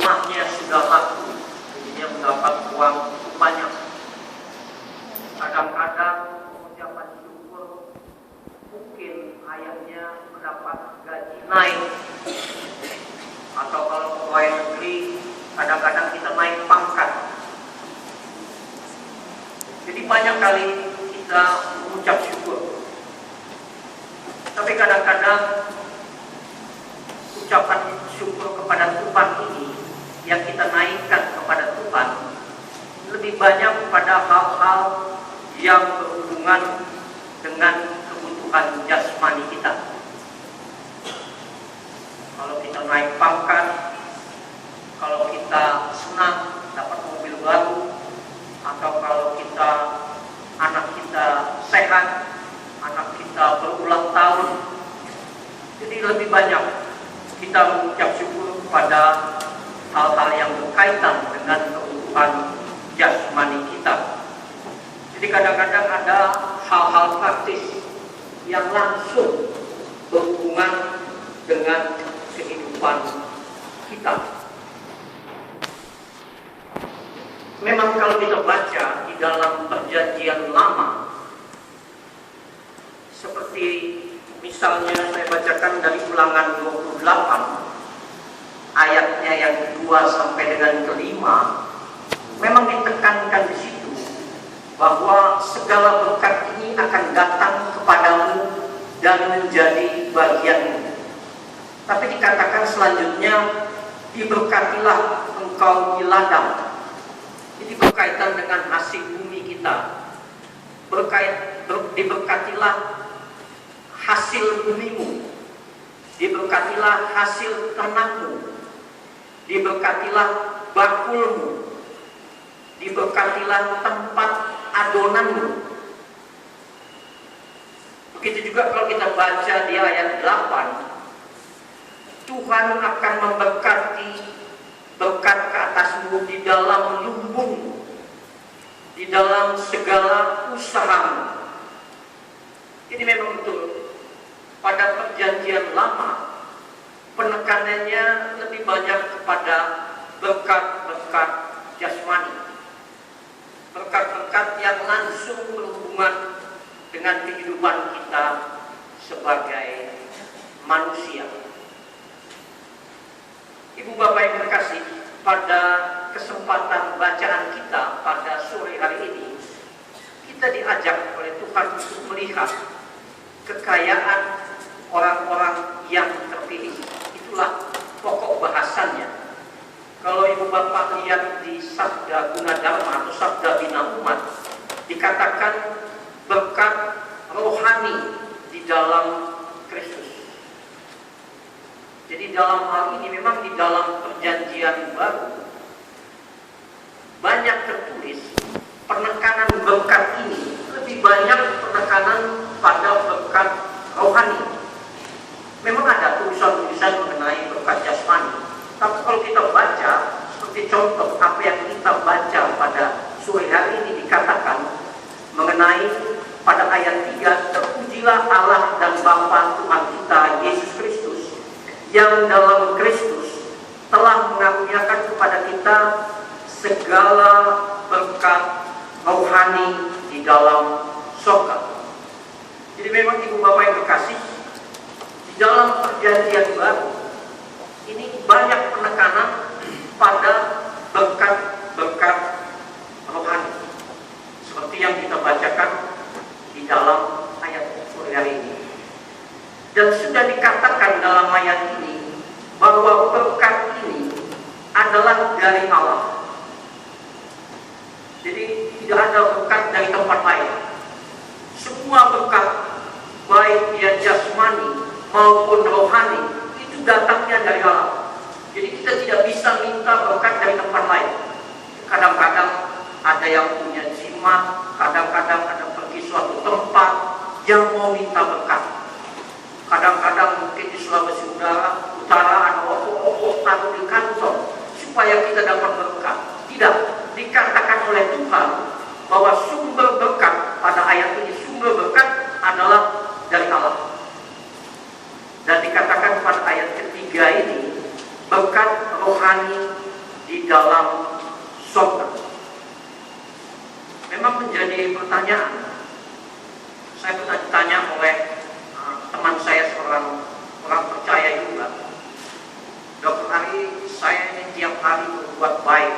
rumahnya sudah laku, jadinya mendapat uang cukup banyak. Kadang-kadang mengucapkan syukur, mungkin ayahnya mendapat gaji naik, atau kalau pegawai negeri kadang-kadang kita naik pangkat. Jadi banyak kali kita mengucap syukur. Tapi kadang-kadang ucapan syukur kepada Tuhan ini yang kita naikkan kepada Tuhan lebih banyak kepada hal-hal yang berhubungan dengan kebutuhan jasmani kita. Kalau kita naik pangkat, kalau kita senang dapat mobil baru, atau kalau anak kita sehat, anak kita berulang tahun, jadi lebih banyak kita mengucap syukur pada hal-hal yang berkaitan dengan kebutuhan jasmani kita. Jadi kadang-kadang ada hal-hal praktis yang langsung berhubungan dengan kehidupan kita. Memang kalau kita baca di dalam Perjanjian Lama, seperti misalnya saya bacakan dari Ulangan 28 ayatnya yang kedua sampai dengan kelima, memang ditekankan di situ bahwa segala berkat ini akan datang kepadamu dan menjadi bagianmu. Tapi dikatakan selanjutnya, diberkatilah engkau di ladang. Jadi berkaitan dengan hasil bumi kita. Diberkatilah hasil bumimu, diberkatilah hasil ternakmu, diberkatilah bakulmu, diberkatilah tempat adonanmu. Begitu juga kalau kita baca di ayat 8, Tuhan akan memberkati berkat ke atasmu di dalam lumbungmu, di dalam segala usahamu. Jadi memang betul, pada Perjanjian Lama penekanannya lebih banyak kepada berkat-berkat jasmani, berkat-berkat yang langsung berhubungan dengan kehidupan kita sebagai manusia. Ibu bapak yang terkasih, pada kesempatan bacaan kita pada sore hari ini, kita diajak oleh Tuhan untuk melihat kekayaan orang-orang yang terpilih. Itulah pokok bahasannya. Kalau ibu bapak lihat di Sabda Gunadharma atau Sabda Bina Umat, dikatakan berkat rohani di dalam Kristus. Jadi dalam hal ini memang di dalam Perjanjian Baru banyak tertulis penekanan berkat ini, lebih banyak penekanan pada berkat rohani. Memang ada tulisan-tulisan mengenai berkat jasmani, tapi kalau kita baca, seperti contoh apa yang kita baca pada sore hari ini, dikatakan mengenai pada ayat 3, terpujilah Allah dan Bapa Tuhan kita Yesus Kristus, yang dalam Kristus telah mengaruniakan kepada kita segala berkat rohani di dalam surga. Jadi memang ibu bapak yang terkasih, di dalam Perjanjian Baru ini banyak penekanan pada berkat-berkat rohani, seperti yang kita bacakan di dalam ayat sore hari ini. Dan sudah dikatakan dalam ayat ini bahwa berkat ini adalah dari Allah. Jadi tidak ada berkat dari tempat lain. Semua berkat, baik dia jasmani maupun rohani, itu datangnya dari Allah. Jadi kita tidak bisa minta berkat dari tempat lain. Kadang-kadang ada yang punya jimat, kadang-kadang ada pergi suatu tempat yang mau minta berkat. Kadang-kadang mungkin di Sulawesi Utara ada opo-opo taruh di kantong supaya kita dapat berkat. Tidak, dikatakan oleh Tuhan bahwa sumber berkat pada ayat ini, sumber berkat adalah dari Allah. Dan dikatakan pada ayat ketiga ini, berkat rohani di dalam surga. Memang menjadi pertanyaan. Saya pernah ditanya oleh teman saya, seorang orang percaya juga, Dr. Hari, saya ini tiap hari berbuat baik.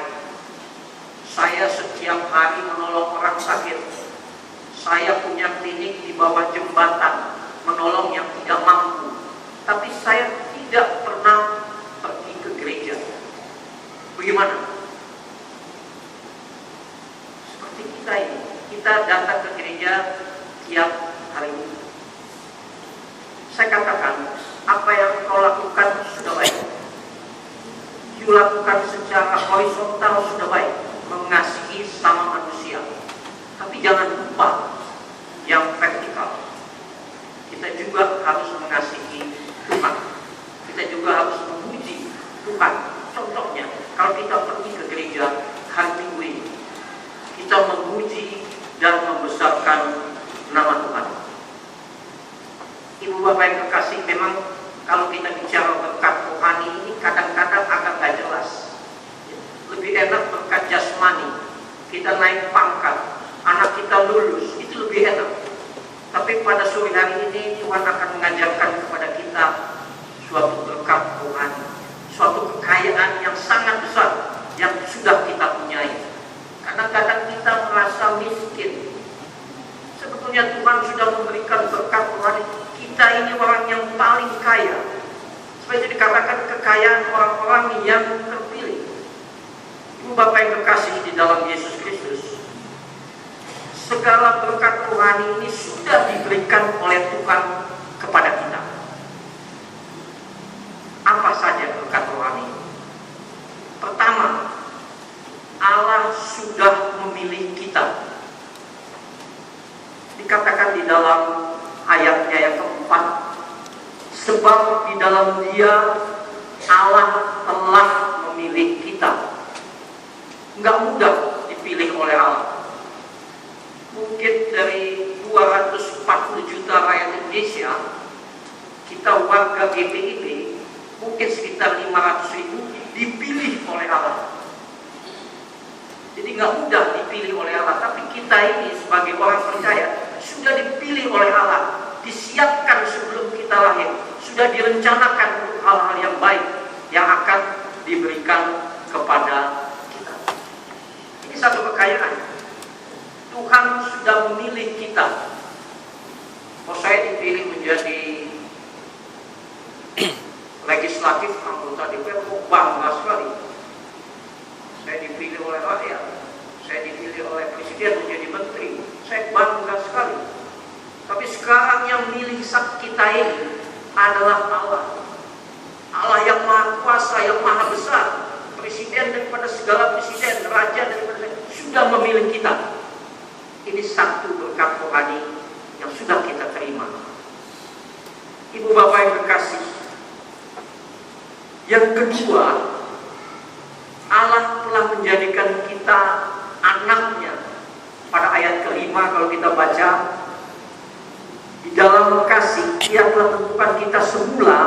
Saya setiap hari menolong orang sakit. Saya punya klinik di bawah jembatan, menolong yang tidak mampu. Tapi saya tidak pernah pergi ke gereja. Bagaimana? Seperti kita ini, kita datang ke gereja tiap hari ini. Saya katakan, apa yang kau lakukan sudah baik. You lakukan secara horizontal sudah baik, mengasihi sama manusia. Tapi jangan lupa yang vertikal. Kita juga harus mengasihi Tuhan. Kita juga harus memuji Tuhan. Contohnya, kalau kita pergi ke gereja hari Minggu ini, kita memuji dan membesarkan nama Tuhan. Ibu Bapak yang kekasih, memang kalau kita bicara berkat rohani ini kadang-kadang agak gak jelas. Lebih enak berkat jasmani, kita naik pangkat, anak kita lulus, itu lebih enak. Tapi pada sore hari ini Tuhan akan mengajarkan kepada kita suatu berkat rohani, suatu kekayaan yang sangat besar yang sudah kita punyai. Kadang-kadang kita merasa miskin. Sebetulnya Tuhan sudah memberikan berkat rohani. Kita ini orang yang paling kaya. Supaya itu dikatakan kekayaan orang-orang yang terpilih. Ibu Bapak yang terkasih di dalam Yesus Kristus, segala berkat rohani ini sudah diberikan oleh Tuhan kepada kita. Apa saja berkat rohani? Pertama, Allah sudah memilih kita. Dikatakan di dalam ayatnya yang keempat, sebab di dalam Dia Allah telah memilih kita. Enggak mudah dipilih oleh Allah. Mungkin dari 240 juta rakyat Indonesia, kita warga GPIB, mungkin sekitar 500.000 dipilih oleh Allah. Jadi nggak mudah dipilih oleh Allah, tapi kita ini sebagai orang percaya sudah dipilih oleh Allah, disiapkan sebelum kita lahir, sudah direncanakan untuk hal-hal yang baik yang akan diberikan kepada kita. Ini satu kekayaan. Tuhan sudah memilih kita. Kalau saya dipilih menjadi legislatif, anggota DPR, bangga sekali. Saya dipilih oleh rakyat, saya dipilih oleh presiden menjadi menteri, saya bangga sekali. Tapi sekarang yang milih kita ini adalah Allah. Allah yang maha kuasa, yang maha besar, presiden daripada segala presiden, raja daripada sudah memilih kita. Ini satu berkat rohani yang sudah kita terima. Ibu Bapak yang terkasih, yang kedua, Allah telah menjadikan kita anaknya. Pada ayat kelima kalau kita baca, di dalam kasih Dia telah menentukan kita semula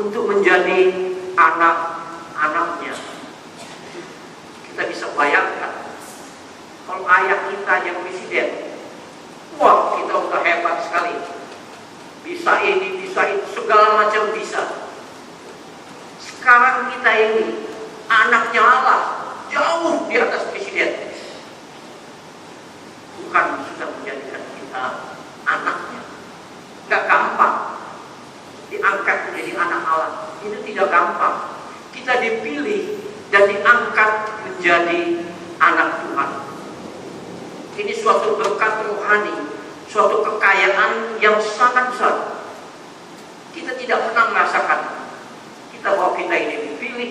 untuk menjadi anak-anaknya. Kita bisa bayangkan, kalau ayah kita yang presiden, wah kita udah hebat sekali, bisa ini, bisa itu, segala macam bisa. Sekarang kita ini anaknya Allah, jauh di atas presiden. Tuhan sudah menjadikan kita anaknya. Gak gampang diangkat menjadi anak Allah. Itu tidak gampang. Kita dipilih dan diangkat menjadi anak Tuhan. Ini suatu berkat rohani, suatu kekayaan yang sangat besar. Kita tidak pernah merasakan kita bahwa kita ini dipilih,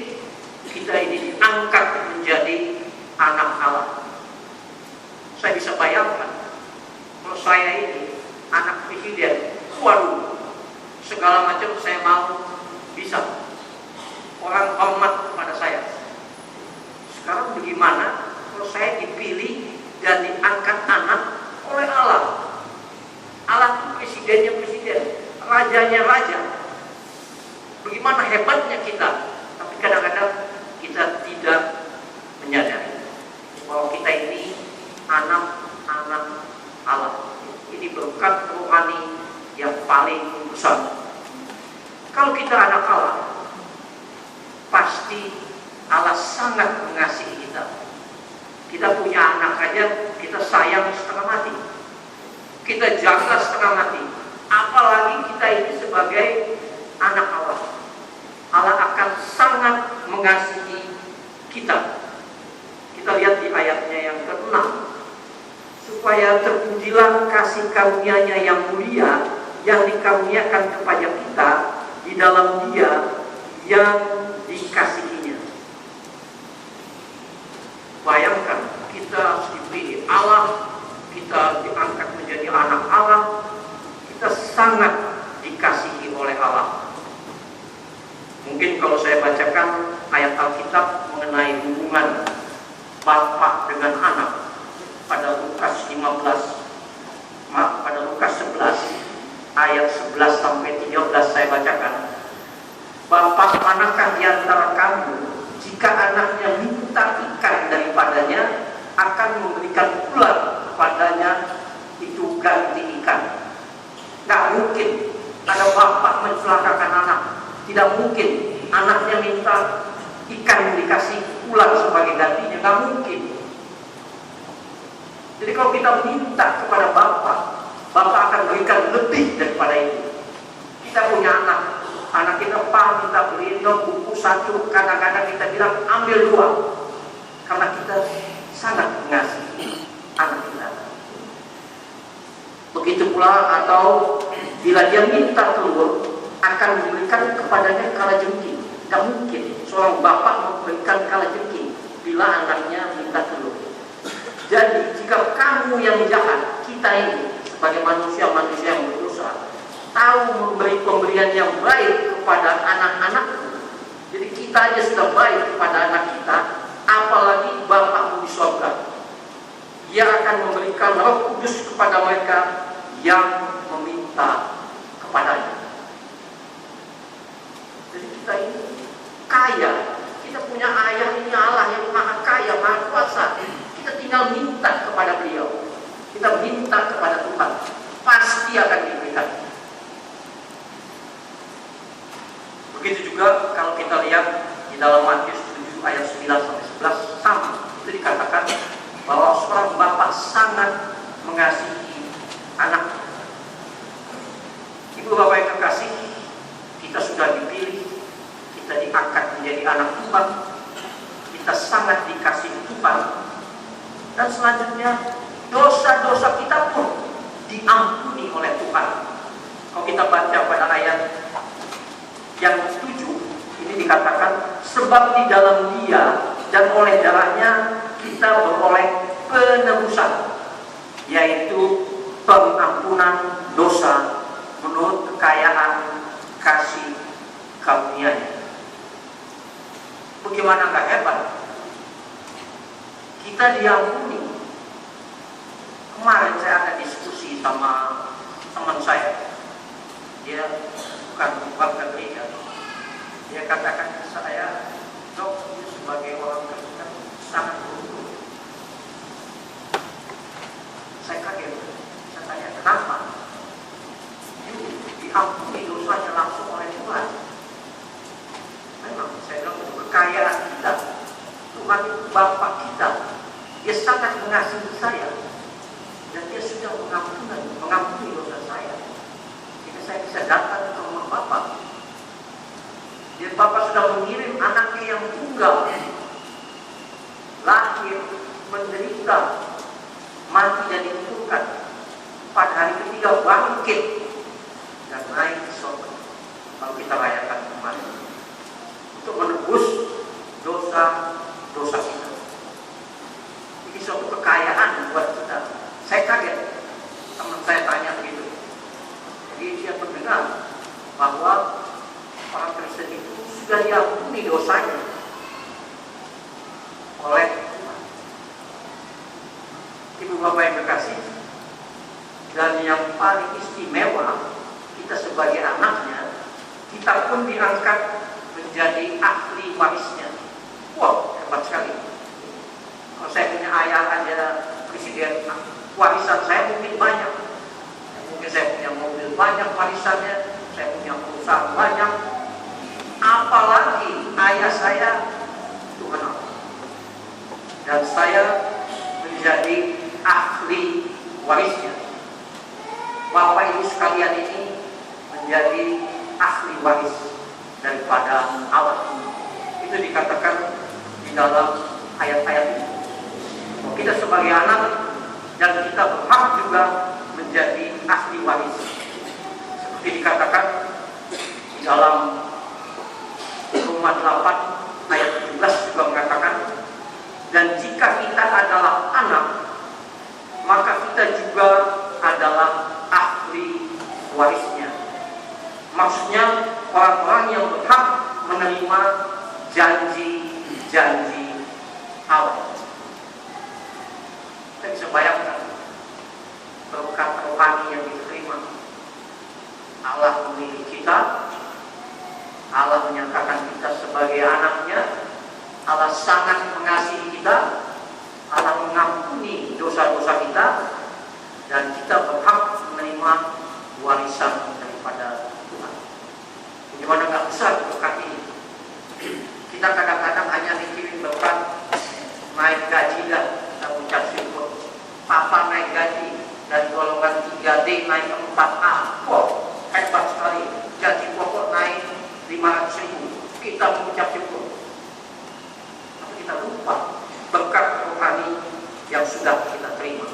kita ini diangkat menjadi anak Allah. Saya bisa bayangkan kalau saya ini anak presiden, waduh, segala macam saya mau bisa. Orang hormat kepada saya. Sekarang bagaimana kalau saya dipilih dan diangkat anak oleh Allah? Allah itu presidennya presiden, rajanya raja. Bagaimana hebatnya kita? Tapi kadang-kadang kita tidak pasti Allah sangat mengasihi kita. Kita punya anak aja, kita sayang setengah mati, kita jaga setengah mati. Apalagi kita ini sebagai anak Allah. Allah akan sangat mengasihi kita. Kita lihat di ayatnya yang ke-6. Supaya terpujilah kasih karunia-Nya yang mulia, yang dikaruniakan kepada kita di dalam Dia yang dikasihinya. Bayangkan, kita dipilih Allah, kita diangkat menjadi anak Allah, kita sangat dikasihi oleh Allah. Mungkin kalau saya bacakan ayat Alkitab mengenai hubungan Bapa dengan anak pada Lukas 11 ayat 11 sampai 13 saya bacakan. Bapa manakah di antara kamu jika anaknya minta ikan daripadanya akan memberikan ular kepadanya itu ganti ikan? Tidak mungkin ada bapak mencelakakan anak. Tidak mungkin anaknya minta ikan dikasih ular sebagai gantinya. Tidak mungkin. Jadi kalau kita minta kepada bapak, bapak akan berikan lebih daripada itu. Kita punya anak kita, Pak minta beliin dong buku 1, kadang-kadang kita bilang ambil 2, karena kita sangat mengasihi anak kita. Begitu pula atau bila dia minta telur, akan memberikan kepadanya kalajengking. Tidak mungkin seorang bapak memberikan kalajengking bila anaknya minta telur. Jadi jika kamu yang jahat, kita ini sebagai manusia-manusia yang berdosa, tahu memberi pemberian yang baik kepada anak-anakku, jadi kita aja sudah baik kepada anak kita, apalagi Bapakmu di surga. Dia akan memberikan Roh Kudus kepada mereka yang meminta kepadanya. Jadi kita ini kaya, kita punya ayah ini Allah yang maha kaya, maha kuasa. Kita tinggal minta kepada beliau, kita minta kepada Tuhan, pasti akan diberikan. Begitu juga kalau kita lihat di dalam Matius 7 ayat 9 sampai 11 sama, itu dikatakan bahwa seorang bapak sangat mengasihi anak. Ibu bapak yang terkasih, kita sudah dipilih, kita diangkat menjadi anak Tuhan, kita sangat dikasihi Tuhan. Dan selanjutnya dosa-dosa kita pun diampuni oleh Tuhan. Kalau kita baca pada ayat yang 7, ini dikatakan sebab di dalam Dia dan oleh darahnya kita beroleh penebusan, yaitu pengampunan dosa menurut kekayaan kasih karunia-Nya. Bagaimana gak hebat? Kita diampuni. Kemarin saya ada diskusi sama teman saya. Dia bukan warga gereja. Dia katakan ke saya, Dok, sebagai orang Kristen sangat beruntung. Saya kaget. Saya tanya, kenapa? Diampuni dosanya langsung oleh Tuhan. Memang saya bilang itu kekayaan kita. Tuhan itu Bapa kita. Dia sangat mengasihi saya, dan Dia sudah mengampuni dosa saya, sehingga saya bisa datang ke rumah Bapa. Dan Bapa sudah mengirim anaknya yang tunggal, lahir, menderita, mati dan dikuburkan, pada hari ketiga bangkit dan naik ke surga. Lalu kita rayakan kemarin untuk menebus dosa-dosa kita. Ini suatu kekayaan buat kita. Saya kaget, teman saya tanya begitu. Jadi dia mendengar bahwa orang Kristen itu sudah diampuni dosanya oleh Tuhan. Ibu bapak yang terkasih, dan yang paling istimewa, kita sebagai anaknya, kita pun diangkat menjadi ahli warisnya. Wow, hebat sekali. Kalau saya punya ayah ada presiden, warisan saya mungkin banyak. Mungkin saya punya mobil banyak warisannya, saya punya perusahaan banyak. Apalagi ayah saya Tuhan Allah, dan saya menjadi ahli warisnya. Bapak Ibu sekalian ini menjadi ahli waris daripada Allah. Itu dikatakan di dalam ayat-ayat ini. Kita sebagai anak dan kita berhak juga menjadi ahli waris. Seperti dikatakan di dalam Roma 8 ayat 17 juga mengatakan, dan jika kita adalah anak, maka kita juga adalah ahli warisnya. Maksudnya orang-orang yang berhak menerima janji-janji Allah. Kita bisa bayangkan berkat rohani yang diterima. Allah memilih kita, Allah menyatakan kita sebagai anaknya, Allah sangat mengasihi kita, Allah mengampuni dosa-dosa kita, dan kita berhak menerima warisan daripada Tuhan. Bagaimana nggak besar berkat ini? Kita kadang-kadang hanya mikirin berkat naik gaji dah, kita ucap syukur. Papa naik gaji dari golongan 3D naik ke 4A, kok hebat sekali. Gaji pokok naik 500.000, kita mengucap syukur. Tapi kita lupa berkat rohani yang sudah kita terima.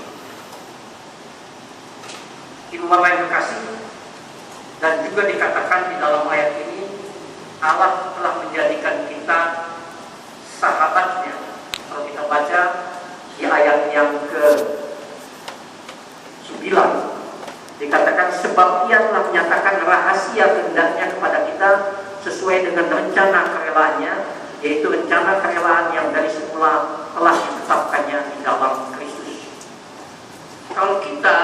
Ibu Bapak yang terkasih, dan juga dikatakan di dalam ayat ini, Allah telah menjadikan kita sahabatnya. Kalau kita baca di ayat yang ke-9, dikatakan sebab Ia telah menyatakan rahasia kehendaknya kepada kita sesuai dengan rencana kerelaannya, yaitu rencana kerelaan yang dari semula telah ditetapkannya di dalam Kristus. Kalau kita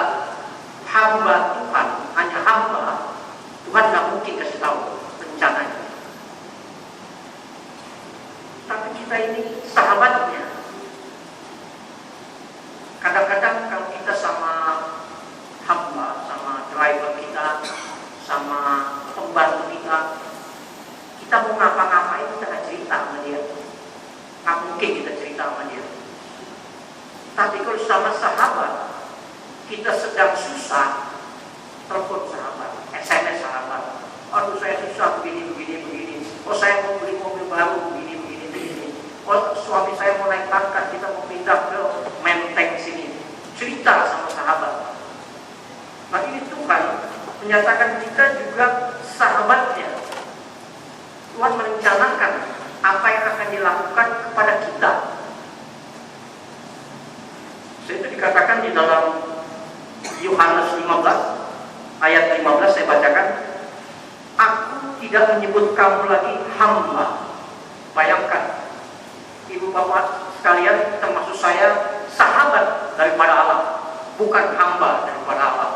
hamba Tuhan, hanya hamba, Tuhan tidak mungkin kasih tahu rencananya. Tapi kita ini sahabatnya. Kadang-kadang kalau kita sama hamba, sama driver kita, sama pembantu kita mau ngapa-ngapain kita nggak cerita sama dia. Nggak mungkin kita cerita sama dia. Tapi kalau sama sahabat, kita sedang susah, telepon sahabat, SMS sahabat. Aduh saya susah begini. Oh saya mau beli mobil baru begini. Oh suami saya mau naik pangkat, kita mau pindah ke Menteng sini. Cerita sama sahabat. Nah ini Tuhan menyatakan kita juga sahabatnya. Tuhan merencanakan apa yang akan dilakukan kepada kita. Itu dikatakan di dalam Yohanes 15 ayat 15, saya bacakan. Aku tidak menyebut kamu lagi hamba. Bayangkan, ibu bapak sekalian, termasuk saya, sahabat daripada Allah, bukan hamba daripada Allah.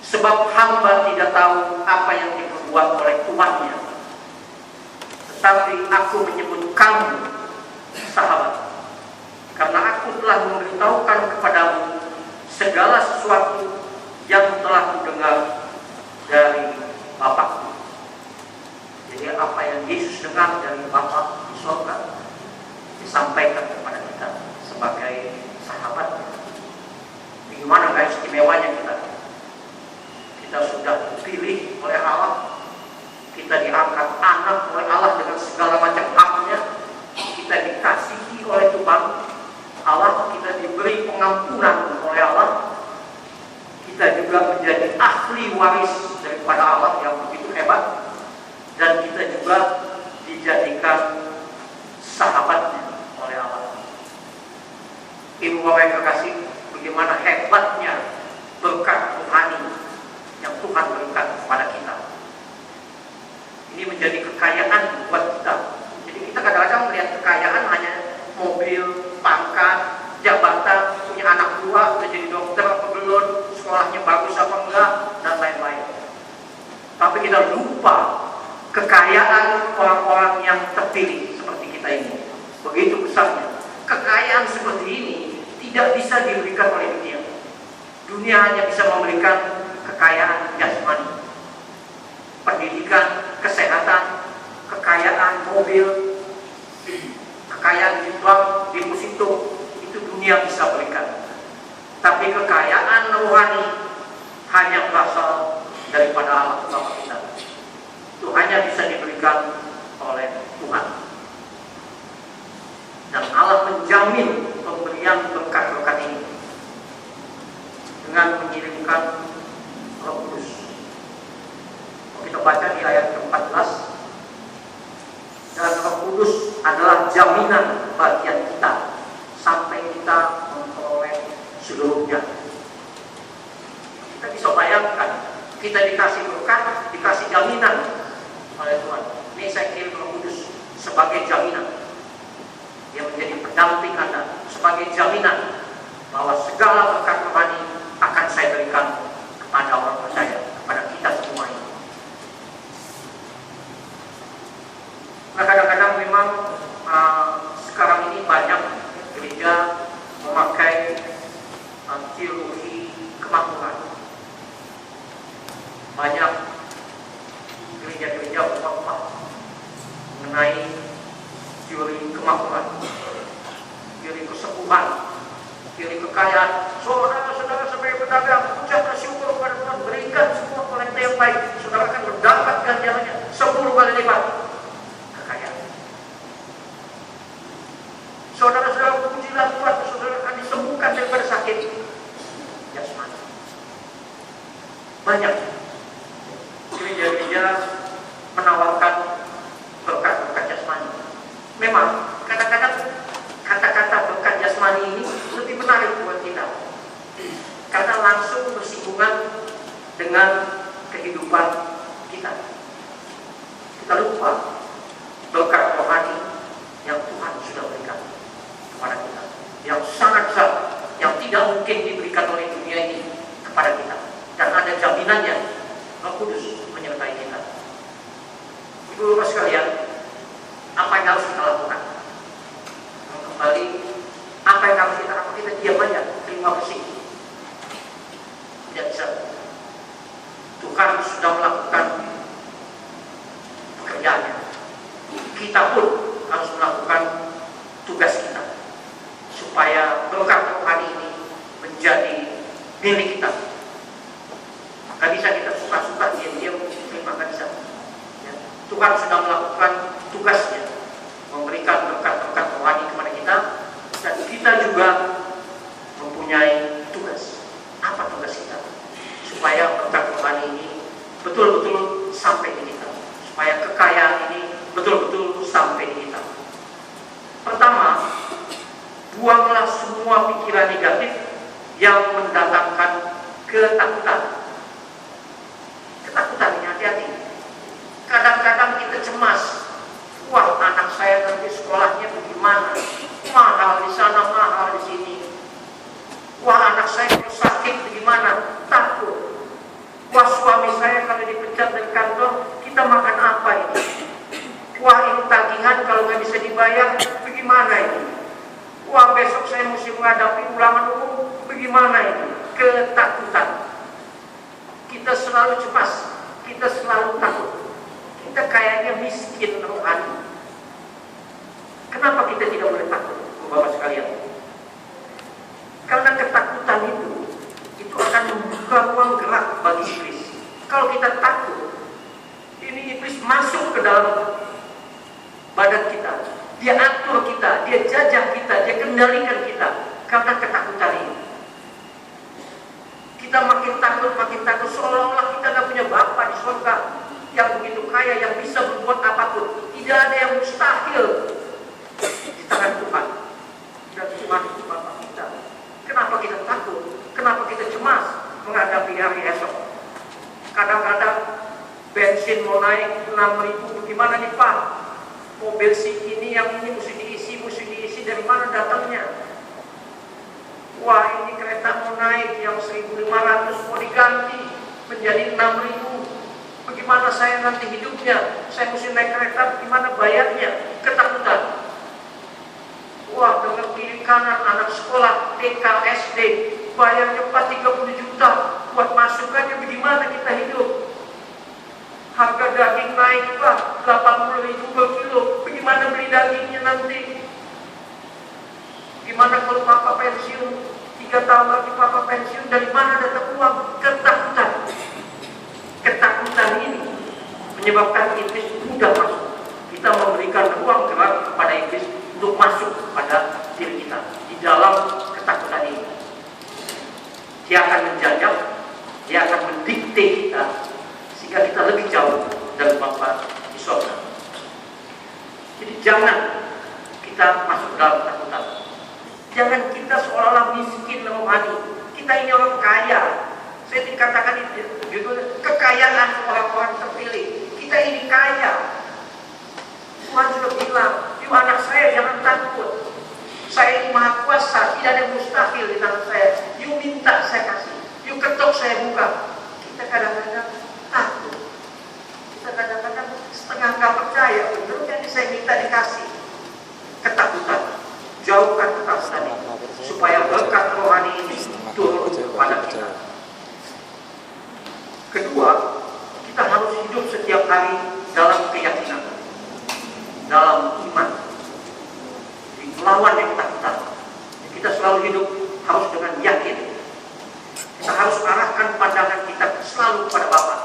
Sebab hamba tidak tahu apa yang diperbuat oleh tuannya. Tetapi aku menyebut kamu sahabat, karena aku telah memberitahukan kepadamu segala sesuatu yang telah kudengar dari Bapakku. Jadi apa yang Yesus dengar dari Bapa di surga disampaikan kepada kita sebagai sahabatnya. Bagaimana guys istimewanya kita? Kita sudah dipilih oleh Allah, kita diangkat anak oleh Allah dengan segala macam haknya, kita dikasihi oleh Tuhan Allah, kita diberi pengampunan oleh Allah, kita juga menjadi ahli waris daripada Allah yang begitu hebat, dan kita juga dijadikan sahabatnya oleh Allah. Ibu bapak yang terkasih, bagaimana hebatnya berkat rohani yang Tuhan berikan kepada kita. Ini menjadi kekayaan buat kita. Jadi kita kadang-kadang melihat kekayaan hanya mobil, pangkat, jabatan, punya anak tua, menjadi dokter apa belum, sekolahnya bagus apa enggak, dan lain-lain. Tapi kita lupa kekayaan orang-orang yang terpilih seperti kita ini. Begitu besarnya. Kekayaan seperti ini tidak bisa diberikan oleh dunia. Dunia hanya bisa memberikan kekayaan jasmani, pendidikan, kesehatan, kekayaan mobil, kekayaan di bank, deposito, itu dunia bisa berikan. Tapi kekayaan rohani hanya berasal daripada Allah Bapa kita. Itu hanya bisa diberikan oleh Tuhan. Dan Allah menjamin pemberian berkat-berkat ini dengan mengirimkan Roh Kudus. Kalau kita baca di ayat ke-14, dan Roh Kudus adalah jaminan bagian kita sampai kita memperoleh seluruhnya. Kita bisa bayangkan, kita dikasih berkat, dikasih jaminan oleh Tuhan. Ini saya kirim Roh Kudus sebagai jaminan. Dia menjadi pendamping Anda sebagai jaminan bahwa segala berkat rohani akan saya berikan kepada orang percaya, kepada kita semua ini. Nah, kadang-kadang memang sekarang ini banyak gereja memakai teologi kemakmuran. Banyak gereja-gereja berkhotbah mengenai teori kemakmuran, teori kesembuhan, teori kekayaan. Saudara-saudara sebagai pedagang, ucapkan syukur kepada Tuhan, berikan semua kolekte yang baik, saudara akan mendapat ganjarannya 10 kali lipat kekayaan. Saudara-saudara pujilah Tuhan, saudara akan disembuhkan daripada sakit jasmani. Banyak gereja-gereja menawarkan berkat-berkat jasmani. Memang kadang-kadang kata-kata berkat jasmani ini lebih menarik buat kita karena langsung bersinggungan dengan kehidupan kita. Kita lupa berkat rohani yang Tuhan sudah berikan kepada kita, yang sangat besar, yang tidak mungkin diberikan oleh dunia ini kepada kita, dan ada jaminannya. Roh Kudus menyertai kita. Ibu-ibu sekalian, apa yang harus kita lakukan? Kembali, apa yang harus kita lakukan? Kita diam aja, terima kasih. Tidak bisa. Tuhan sudah melakukan pekerjaannya. Kita pun harus melakukan tugas kita supaya berkat rohani ini menjadi milik kita. Gak bisa kita suka-suka diam-diam terima, gak bisa. Ya. Tuhan sudah melakukan tugasnya, memberikan berkat-berkat rohani kepada kita, dan kita juga mempunyai tugas. Apa tugas kita? Supaya berkat rohani ini betul-betul sampai di kita, supaya kekayaan ini betul-betul sampai di kita. Pertama, buanglah semua pikiran negatif yang mendatangkan ketakutan. Ketakutan ini hati-hati. Kadang-kadang kita cemas. Wah, anak saya nanti sekolahnya bagaimana? Mahal di sana, mahal di sini. Wah, anak saya sakit bagaimana? Takut. Wah, suami saya kalau dipecat dari kantor, kita makan apa ini? Wah, ini tagihan kalau nggak bisa dibayar, bagaimana ini? Wah, besok saya mesti menghadapi ulangan umum, bagaimana ini? Ketakutan. Kita selalu cemas, kita selalu takut. Kita kayaknya miskin rohani. Kenapa kita tidak boleh takut, Bapak sekalian? Karena ketakutan itu akan membuka ruang gerak bagi iblis. Kalau kita takut, ini iblis masuk ke dalam badan kita. Dia atur kita, dia jajah kita, dia kendalikan kita karena ketakutan ini. Kita makin takut, seolah-olah kita tidak punya Bapa di surga yang begitu kaya, yang bisa berbuat apapun. Tidak ada yang mustahil di tangan Tuhan. Dan Tuhan itu Bapa kita. Kenapa kita takut? Kenapa kita cemas menghadapi hari esok? Kadang-kadang bensin mau naik 6.000, bagaimana nih Pak? Mobil ini yang ini mesti diisi dari mana datangnya? Wah, ini kereta mau naik yang 1.500 mau diganti menjadi 6.000. Bagaimana saya nanti hidupnya? Saya mesti naik kereta, bagaimana bayarnya? Ketakutan. Wah, dengan kiri kanan anak sekolah TK, SD, bayarnya 30 juta buat masuk aja, bagaimana kita hidup? Harga harga daging naik, Pak, 80.000 per kilo. Bagaimana beli dagingnya nanti? Gimana kalau Papa pensiun? 3 tahun lagi Papa pensiun, dari mana datang uang? Ketakutan. Ketakutan ini menyebabkan iblis mudah masuk. Kita memberikan ruang gerak kepada iblis untuk masuk pada diri kita di dalam ketakutan ini. Dia akan menjajah, dia akan mendikte kita sehingga kita lebih jauh dari Bapa di surga. Jadi jangan kita masuk dalam ketakutan. Jangan kita seolah-olah miskin rohani. Kita ini orang kaya. Saya dikatakan itu kekayaan orang-orang terpilih. Kita ini kaya. Tuhan sudah bilang, "Yuk anak saya, jangan takut. Saya ini maha kuasa, tidak ada yang mustahil di dalam saya. Yuk minta, saya kasih. Yuk ketok, saya buka." Kita kadang-kadang takut. Kita kadang-kadang setengah nggak percaya. Betul yang saya minta dikasih. Ketakutan. Jauhkan ketakutan ini supaya berkat rohani ini turun kepada kita. Kedua, kita harus hidup setiap hari dalam keyakinan, dalam iman, di melawan yang ketakutan. Kita selalu hidup harus dengan yakin. Kita harus arahkan pandangan kita selalu kepada Bapa.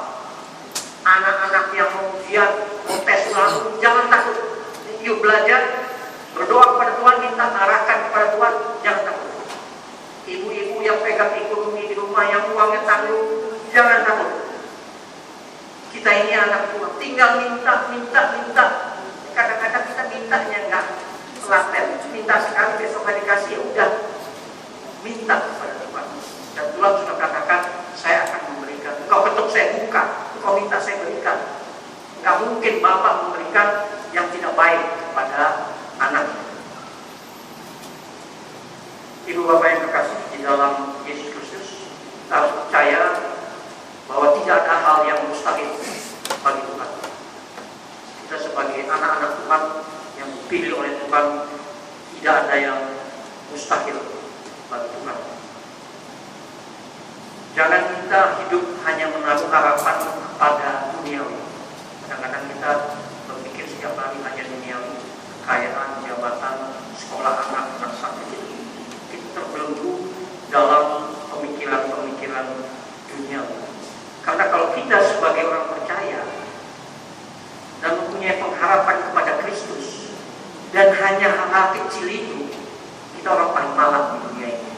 Anak-anak yang mau ujian, mau tes selalu, jangan takut. Yuk belajar, berdoa kepada Tuhan, minta arahkan kepada Tuhan, jangan takut. Ibu-ibu yang pegang ekonomi di rumah, yang uangnya tanggung, jangan takut. Kita ini anak Tuhan, tinggal minta. Kadang-kadang kita mintanya enggak telaten, minta sekali besok hari dikasih, ya udah. Minta kepada Tuhan. Dan Tuhan sudah katakan, saya akan memberikan. Engkau ketuk, saya buka. Engkau minta, saya berikan. Enggak mungkin Bapak memberikan yang tidak baik kepada anak. Ibu Bapak yang kekasih di dalam Yesus Kristus, kita harus percaya bahwa tidak ada hal yang mustahil bagi Tuhan. Kita sebagai anak-anak Tuhan yang dipilih oleh Tuhan, tidak ada yang mustahil bagi Tuhan. Jangan kita hidup hanya menaruh harapan pada duniawi. Kadang-kadang kita berpikir setiap hari hanya duniawi, kekayaan, jabatan, sekolah anak sampai jadi kita terbelenggu dalam pemikiran-pemikiran duniawi. Karena kalau kita sebagai orang percaya dan mempunyai pengharapan kepada Kristus, dan hanya hal-hal kecil itu, kita orang paling malang di dunia ini.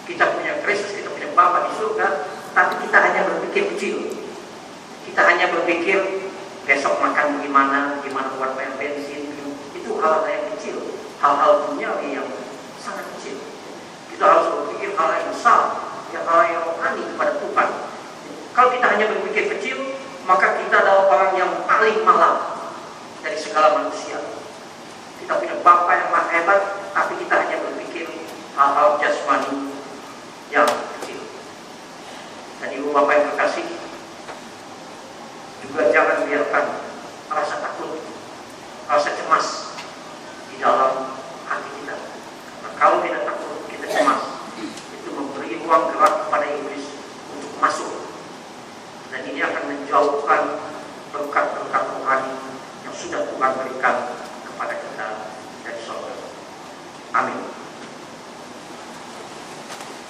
Kita punya Kristus, kita punya Bapa di surga, tapi kita hanya berpikir kecil. Kita hanya berpikir besok makan gimana buat bayar bensin. Itu hal-hal yang kecil, hal-hal duniawi yang sangat kecil. Kita harus berpikir hal yang besar, hal yang rohani kepada Tuhan. Kalau kita hanya berpikir kecil, maka kita adalah orang yang paling malang dari segala manusia. Kita punya Bapa yang maha hebat, tapi kita hanya berpikir hal-hal jasmani yang kecil. Dan Ibu Bapak yang kekasih, juga jangan biarkan rasa takut, rasa cemas di dalam hati kita. Karena kalau tidak takut, kita cemas, itu memberi ruang gerak kepada iblis untuk masuk. Dan ini akan menjauhkan berkat-berkat rohani yang sudah Tuhan berikan kepada kita dari surga. Amin.